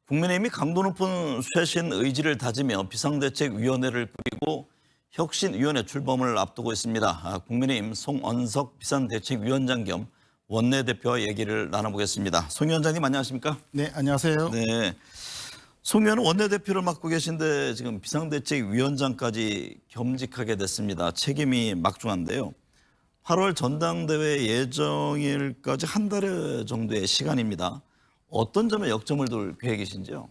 국민의힘이 강도 높은 쇄신 의지를 다지며 비상대책위원회를 꾸리고 혁신위원회 출범을 앞두고 있습니다. 국민의힘 송언석 비상대책위원장 겸 원내대표와 얘기를 나눠보겠습니다. 송 위원장님 안녕하십니까? 네, 안녕하세요. 네, 송 의원은 원내대표를 맡고 계신데 지금 비상대책위원장까지 겸직하게 됐습니다. 책임이 막중한데요. 8월 전당대회 예정일까지 한 달 정도의 시간입니다. 어떤 점에 역점을 둘 계획이신지요?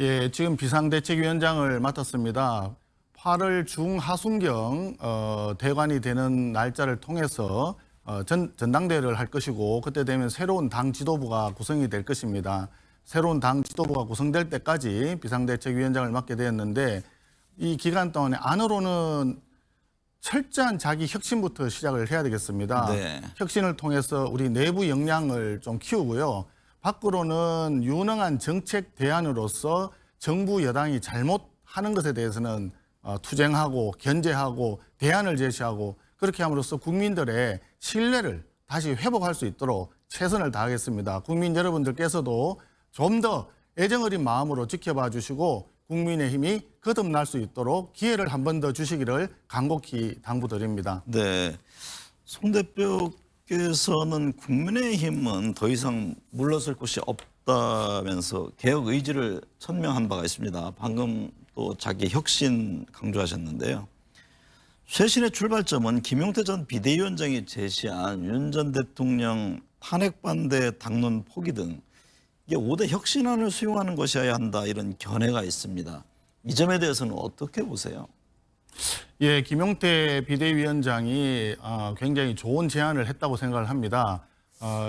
예, 지금 비상대책위원장을 맡았습니다. 8월 중하순경 대관이 되는 날짜를 통해서 전당대회를 할 것이고 그때 되면 새로운 당 지도부가 구성이 될 것입니다. 새로운 당 지도부가 구성될 때까지 비상대책위원장을 맡게 되었는데 이 기간 동안에 안으로는 철저한 자기 혁신부터 시작을 해야 되겠습니다. 네. 혁신을 통해서 우리 내부 역량을 좀 키우고요. 밖으로는 유능한 정책 대안으로서 정부 여당이 잘못하는 것에 대해서는 투쟁하고 견제하고 대안을 제시하고 그렇게 함으로써 국민들의 신뢰를 다시 회복할 수 있도록 최선을 다하겠습니다. 국민 여러분들께서도 좀 더 애정어린 마음으로 지켜봐 주시고 국민의힘이 거듭날 수 있도록 기회를 한 번 더 주시기를 간곡히 당부드립니다. 네, 송 대표께서는 국민의힘은 더 이상 물러설 곳이 없다면서 개혁 의지를 천명한 바가 있습니다. 방금 또 자기 혁신 강조하셨는데요. 쇄신의 출발점은 김용태 전 비대위원장이 제시한 윤 전 대통령 탄핵 반대 당론 포기 등 이게 5대 혁신안을 수용하는 것이어야 한다 이런 견해가 있습니다. 이 점에 대해서는 어떻게 보세요? 예, 김용태 비대위원장이 굉장히 좋은 제안을 했다고 생각을 합니다.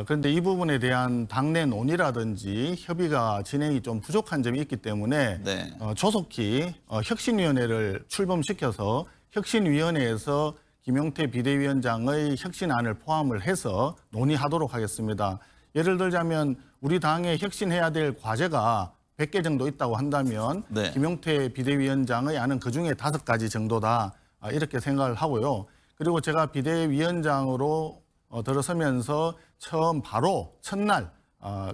그런데 이 부분에 대한 당내 논의라든지 협의가 진행이 좀 부족한 점이 있기 때문에 네. 조속히 혁신위원회를 출범시켜서 혁신위원회에서 김용태 비대위원장의 혁신안을 포함을 해서 논의하도록 하겠습니다. 예를 들자면 우리 당에 혁신해야 될 과제가 100개 정도 있다고 한다면 네. 김용태 비대위원장의 안은 그중에 5가지 정도다 이렇게 생각을 하고요. 그리고 제가 비대위원장으로 들어서면서 처음 바로 첫날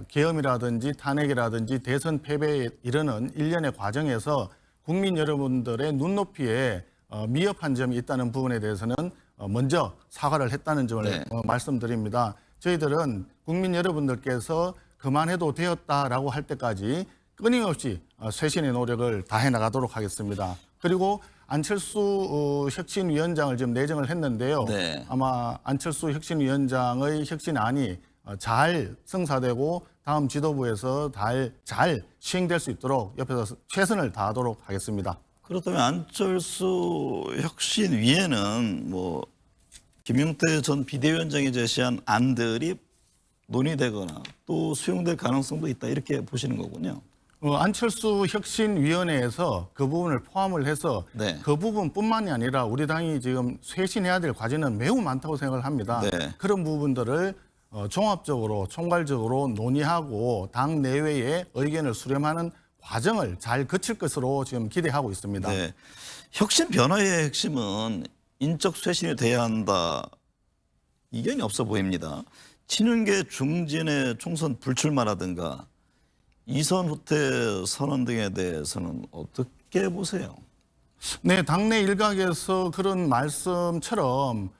계엄이라든지 탄핵이라든지 대선 패배에 이르는 일련의 과정에서 국민 여러분들의 눈높이에 미흡한 점이 있다는 부분에 대해서는 먼저 사과를 했다는 점을 네. 말씀드립니다. 저희들은 국민 여러분들께서 그만해도 되었다라고 할 때까지 끊임없이 쇄신의 노력을 다해 나가도록 하겠습니다. 그리고 안철수 혁신위원장을 지금 내정을 했는데요. 네. 아마 안철수 혁신위원장의 혁신안이 잘 성사되고 다음 지도부에서 잘 시행될 수 있도록 옆에서 최선을 다하도록 하겠습니다. 그렇다면 안철수 혁신위에는 뭐 김용태 전 비대위원장이 제시한 안들이 논의되거나 또 수용될 가능성도 있다 이렇게 보시는 거군요. 안철수 혁신위원회에서 그 부분을 포함을 해서 네. 그 부분뿐만이 아니라 우리 당이 지금 쇄신해야 될 과제는 매우 많다고 생각을 합니다. 네. 그런 부분들을 종합적으로 총괄적으로 논의하고 당 내외의 의견을 수렴하는 과정을 잘 거칠 것으로 지금 기대하고 있습니다. 네. 혁신 변화의 핵심은 인적 쇄신이 돼야 한다. 이견이 없어 보입니다. 친윤계 중진의 총선 불출마라든가 이선 후퇴 선언 등에 대해서는 어떻게 보세요? 네, 당내 일각에서 그런 말씀처럼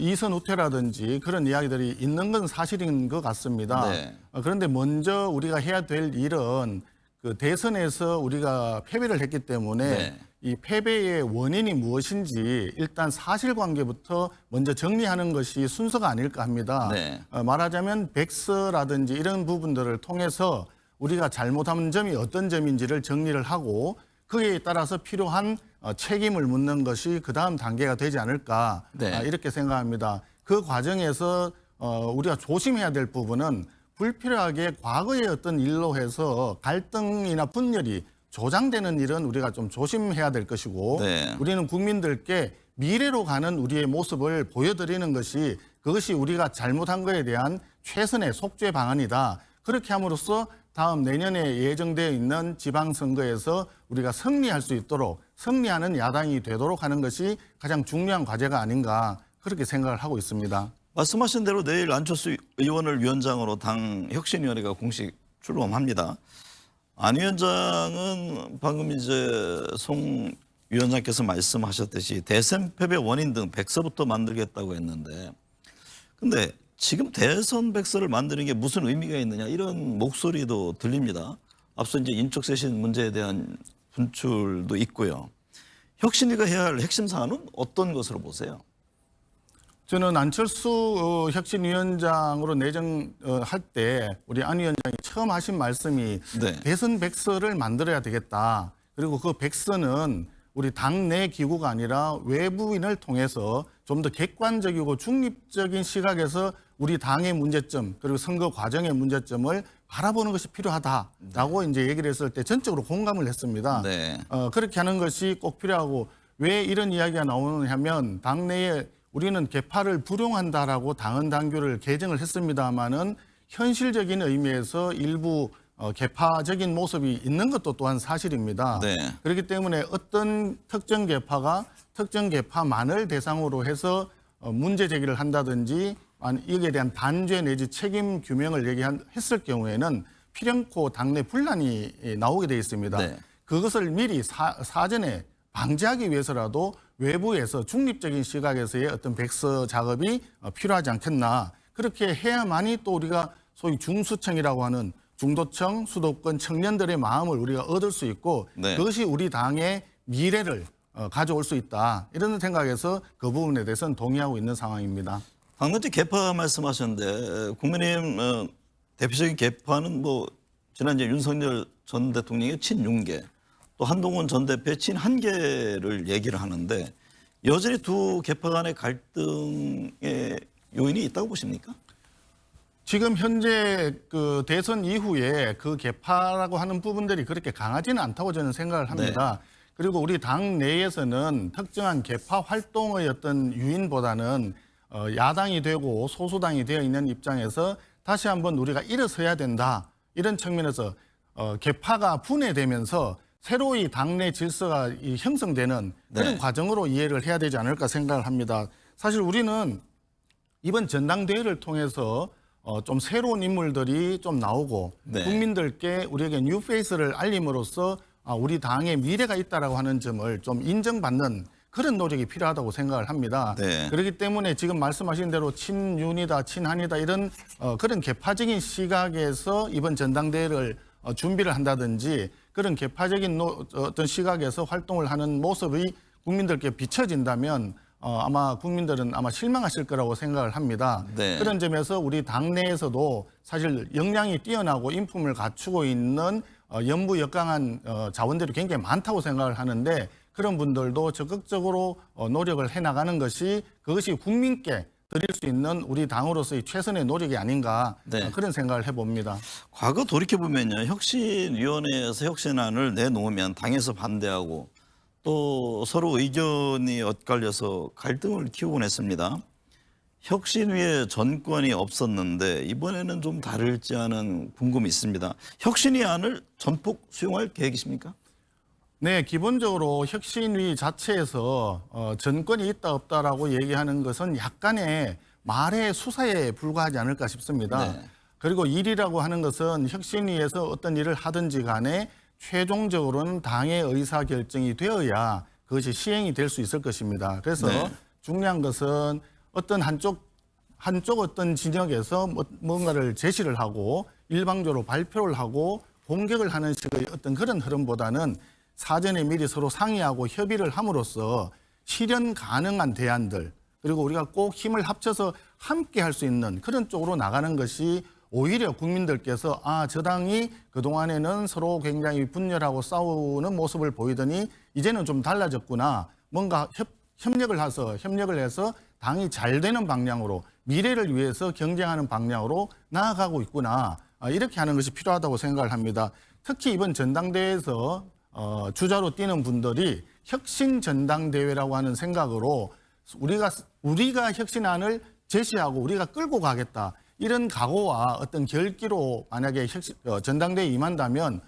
이선 후퇴라든지 그런 이야기들이 있는 건 사실인 것 같습니다. 네. 그런데 먼저 우리가 해야 될 일은 그 대선에서 우리가 패배를 했기 때문에 네. 이 패배의 원인이 무엇인지 일단 사실관계부터 먼저 정리하는 것이 순서가 아닐까 합니다. 네. 말하자면 백서라든지 이런 부분들을 통해서 우리가 잘못한 점이 어떤 점인지를 정리를 하고 그에 따라서 필요한 책임을 묻는 것이 그 다음 단계가 되지 않을까 네. 이렇게 생각합니다. 그 과정에서 우리가 조심해야 될 부분은 불필요하게 과거의 어떤 일로 해서 갈등이나 분열이 조장되는 일은 우리가 좀 조심해야 될 것이고 네. 우리는 국민들께 미래로 가는 우리의 모습을 보여드리는 것이 그것이 우리가 잘못한 것에 대한 최선의 속죄 방안이다. 그렇게 함으로써 다음 내년에 예정되어 있는 지방선거에서 우리가 승리할 수 있도록 승리하는 야당이 되도록 하는 것이 가장 중요한 과제가 아닌가 그렇게 생각을 하고 있습니다. 말씀하신 대로 내일 안철수 의원을 위원장으로 당 혁신위원회가 공식 출범합니다. 안 위원장은 방금 이제 송 위원장께서 말씀하셨듯이 대선 패배 원인 등 백서부터 만들겠다고 했는데, 근데 지금 대선 백서를 만드는 게 무슨 의미가 있느냐 이런 목소리도 들립니다. 앞서 이제 인적 쇄신 문제에 대한 분출도 있고요. 혁신위가 해야 할 핵심 사안은 어떤 것으로 보세요? 저는 안철수 혁신위원장으로 내정할 때 우리 안 위원장이 처음 하신 말씀이 네. 대선 백서를 만들어야 되겠다. 그리고 그 백서는 우리 당내 기구가 아니라 외부인을 통해서 좀 더 객관적이고 중립적인 시각에서 우리 당의 문제점 그리고 선거 과정의 문제점을 바라보는 것이 필요하다라고 이제 얘기를 했을 때 전적으로 공감을 했습니다. 네. 그렇게 하는 것이 꼭 필요하고 왜 이런 이야기가 나오느냐 하면 당내에 우리는 개파를 불용한다라고 당헌 당규를 개정을 했습니다마는 현실적인 의미에서 일부 개파적인 모습이 있는 것도 또한 사실입니다. 네. 그렇기 때문에 어떤 특정 개파가 특정 개파만을 대상으로 해서 문제 제기를 한다든지 이에 대한 단죄 내지 책임 규명을 얘기했을 경우에는 필연코 당내 분란이 나오게 돼 있습니다. 네. 그것을 미리 사전에 방지하기 위해서라도 외부에서 중립적인 시각에서의 어떤 백서 작업이 필요하지 않겠나. 그렇게 해야만이 또 우리가 소위 중수청이라고 하는 중도층, 수도권 청년들의 마음을 우리가 얻을 수 있고 네. 그것이 우리 당의 미래를 가져올 수 있다. 이런 생각에서 그 부분에 대해서는 동의하고 있는 상황입니다. 당내제 개파 말씀하셨는데 국민의힘 대표적인 개파는 뭐 지난 이제 윤석열 전 대통령의 친윤계 또 한동훈 전 대표의 친한계를 얘기를 하는데 여전히 두 개파 간의 갈등의 요인이 있다고 보십니까? 지금 현재 그 대선 이후에 그 개파라고 하는 부분들이 그렇게 강하지는 않다고 저는 생각을 합니다. 그리고 우리 당 내에서는 특정한 개파 활동의 어떤 유인보다는 야당이 되고 소수당이 되어 있는 입장에서 다시 한번 우리가 일어서야 된다. 이런 측면에서 개파가 분해되면서 새로이 당내 질서가 형성되는 그런 네. 과정으로 이해를 해야 되지 않을까 생각을 합니다. 사실 우리는 이번 전당대회를 통해서 좀 새로운 인물들이 좀 나오고 네. 국민들께 우리에게 뉴페이스를 알림으로써 우리 당의 미래가 있다라고 하는 점을 좀 인정받는 그런 노력이 필요하다고 생각을 합니다. 네. 그렇기 때문에 지금 말씀하신 대로 친윤이다, 친한이다 이런 그런 개파적인 시각에서 이번 전당대회를 준비를 한다든지 그런 개파적인 어떤 시각에서 활동을 하는 모습이 국민들께 비춰진다면 아마 국민들은 아마 실망하실 거라고 생각을 합니다. 네. 그런 점에서 우리 당내에서도 사실 역량이 뛰어나고 인품을 갖추고 있는 연부역강한 자원들이 굉장히 많다고 생각을 하는데 그런 분들도 적극적으로 노력을 해나가는 것이 그것이 국민께 드릴 수 있는 우리 당으로서의 최선의 노력이 아닌가 네. 그런 생각을 해봅니다. 과거 돌이켜보면요. 혁신위원회에서 혁신안을 내놓으면 당에서 반대하고 또 서로 의견이 엇갈려서 갈등을 키우곤 했습니다. 혁신위에 전권이 없었는데 이번에는 좀 다를지 하는 궁금이 있습니다. 혁신위 안을 전폭 수용할 계획이십니까? 네, 기본적으로 혁신위 자체에서 전권이 있다 없다라고 얘기하는 것은 약간의 말의 수사에 불과하지 않을까 싶습니다. 네. 그리고 일이라고 하는 것은 혁신위에서 어떤 일을 하든지 간에 최종적으로는 당의 의사결정이 되어야 그것이 시행이 될 수 있을 것입니다. 그래서 네. 중요한 것은 어떤 한쪽 어떤 진영에서 뭔가를 제시를 하고 일방적으로 발표를 하고 공격을 하는 식의 어떤 그런 흐름보다는 사전에 미리 서로 상의하고 협의를 함으로써 실현 가능한 대안들 그리고 우리가 꼭 힘을 합쳐서 함께 할 수 있는 그런 쪽으로 나가는 것이 오히려 국민들께서 저 당이 그동안에는 서로 굉장히 분열하고 싸우는 모습을 보이더니 이제는 좀 달라졌구나. 뭔가 협력을 해서 당이 잘 되는 방향으로 미래를 위해서 경쟁하는 방향으로 나아가고 있구나. 이렇게 하는 것이 필요하다고 생각을 합니다. 특히 이번 전당대회에서 주자로 뛰는 분들이 혁신 전당대회라고 하는 생각으로 우리가 혁신안을 제시하고 우리가 끌고 가겠다. 이런 각오와 어떤 결기로 만약에 전당대회에 임한다면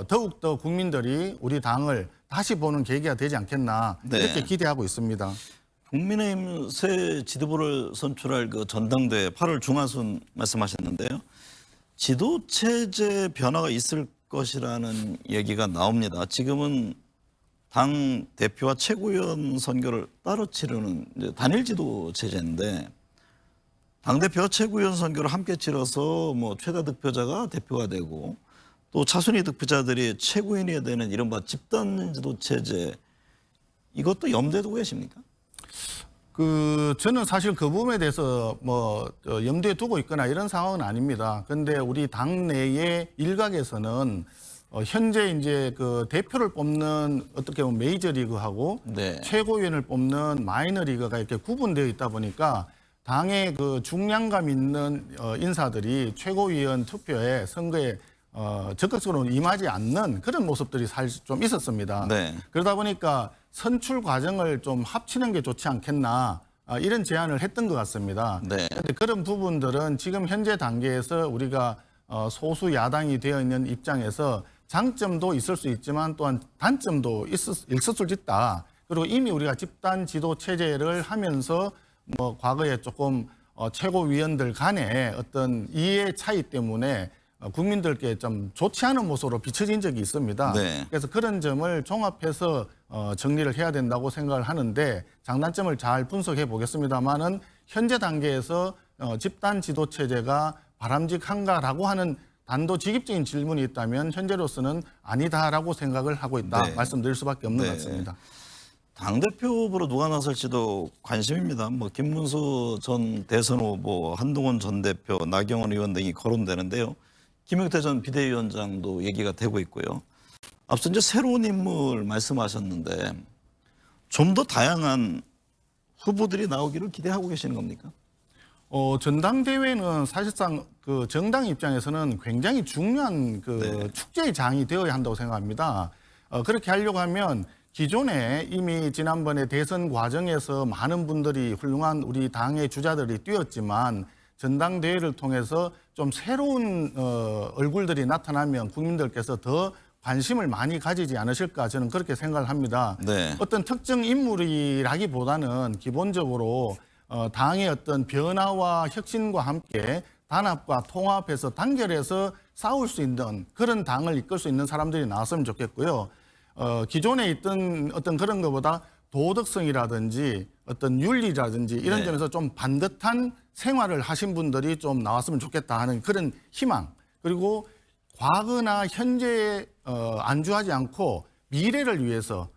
더욱더 국민들이 우리 당을 다시 보는 계기가 되지 않겠나 네. 이렇게 기대하고 있습니다. 국민의힘 새 지도부를 선출할 그 전당대회 8월 중하순 말씀하셨는데요. 지도체제 변화가 있을 것이라는 얘기가 나옵니다. 지금은 당 대표와 최고위원 선거를 따로 치르는 이제 단일 지도 체제인데 당 대표와 최고위원 선거를 함께 치러서 뭐 최다 득표자가 대표가 되고 또 차순위 득표자들이 최고위원이 되는 이른바 집단 지도 체제 이것도 염두에 두고 계십니까? 저는 사실 그 부분에 대해서 염두에 두고 있거나 이런 상황은 아닙니다. 근데 우리 당내의 일각에서는 현재 이제 그 대표를 뽑는 어떻게 보면 메이저리그하고 네. 최고위원을 뽑는 마이너리그가 이렇게 구분되어 있다 보니까 당의 그 중량감 있는 인사들이 최고위원 투표에 선거에 적극적으로 임하지 않는 그런 모습들이 사실 좀 있었습니다. 네. 그러다 보니까 선출 과정을 좀 합치는 게 좋지 않겠나 이런 제안을 했던 것 같습니다. 네. 그런데 그런 부분들은 지금 현재 단계에서 우리가 소수 야당이 되어 있는 입장에서 장점도 있을 수 있지만 또한 단점도 있을 수 있다. 그리고 이미 우리가 집단 지도 체제를 하면서 과거에 조금 최고위원들 간의 어떤 이해 차이 때문에 국민들께 좀 좋지 않은 모습으로 비춰진 적이 있습니다. 네. 그래서 그런 점을 종합해서 정리를 해야 된다고 생각을 하는데 장단점을 잘 분석해 보겠습니다만은 현재 단계에서 집단 지도 체제가 바람직한가라고 하는 단도직입적인 질문이 있다면 현재로서는 아니다라고 생각을 하고 있다 네. 말씀드릴 수밖에 없는 네. 것 같습니다. 당대표 후보로 누가 나설지도 관심입니다. 뭐 김문수 전 대선 후보, 한동훈 전 대표, 나경원 의원 등이 거론되는데요. 김용태 전 비대위원장도 얘기가 되고 있고요. 앞서 이제 새로운 인물 말씀하셨는데 좀 더 다양한 후보들이 나오기를 기대하고 계시는 겁니까? 전당대회는 사실상 그 정당 입장에서는 굉장히 중요한 네. 축제의 장이 되어야 한다고 생각합니다. 그렇게 하려고 하면 기존에 이미 지난번에 대선 과정에서 많은 분들이 훌륭한 우리 당의 주자들이 뛰었지만 전당대회를 통해서 좀 새로운 얼굴들이 나타나면 국민들께서 더 관심을 많이 가지지 않으실까 저는 그렇게 생각을 합니다. 네. 어떤 특정 인물이라기보다는 기본적으로 당의 어떤 변화와 혁신과 함께 단합과 통합해서 단결해서 싸울 수 있는 그런 당을 이끌 수 있는 사람들이 나왔으면 좋겠고요. 기존에 있던 어떤 그런 것보다 도덕성이라든지 어떤 윤리라든지 이런 네. 점에서 좀 반듯한 생활을 하신 분들이 좀 나왔으면 좋겠다 하는 그런 희망. 그리고 과거나 현재에 안주하지 않고 미래를 위해서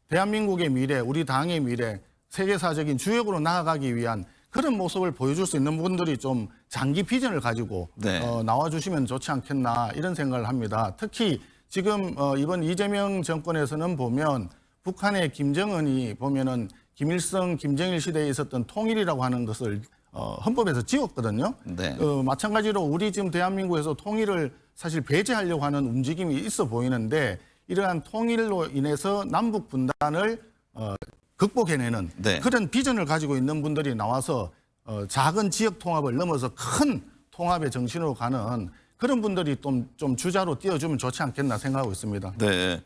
대한민국의 미래, 우리 당의 미래, 세계사적인 주역으로 나아가기 위한 그런 모습을 보여줄 수 있는 분들이 좀 장기 비전을 가지고 네. 나와주시면 좋지 않겠나 이런 생각을 합니다. 특히 지금 이번 이재명 정권에서는 보면 북한의 김정은이 보면은 김일성, 김정일 시대에 있었던 통일이라고 하는 것을 헌법에서 지웠거든요. 네. 마찬가지로 우리 지금 대한민국에서 통일을 사실 배제하려고 하는 움직임이 있어 보이는데 이러한 통일로 인해서 남북 분단을 극복해내는 네. 그런 비전을 가지고 있는 분들이 나와서 작은 지역 통합을 넘어서 큰 통합의 정신으로 가는 그런 분들이 좀 주자로 띄워주면 좋지 않겠나 생각하고 있습니다. 네.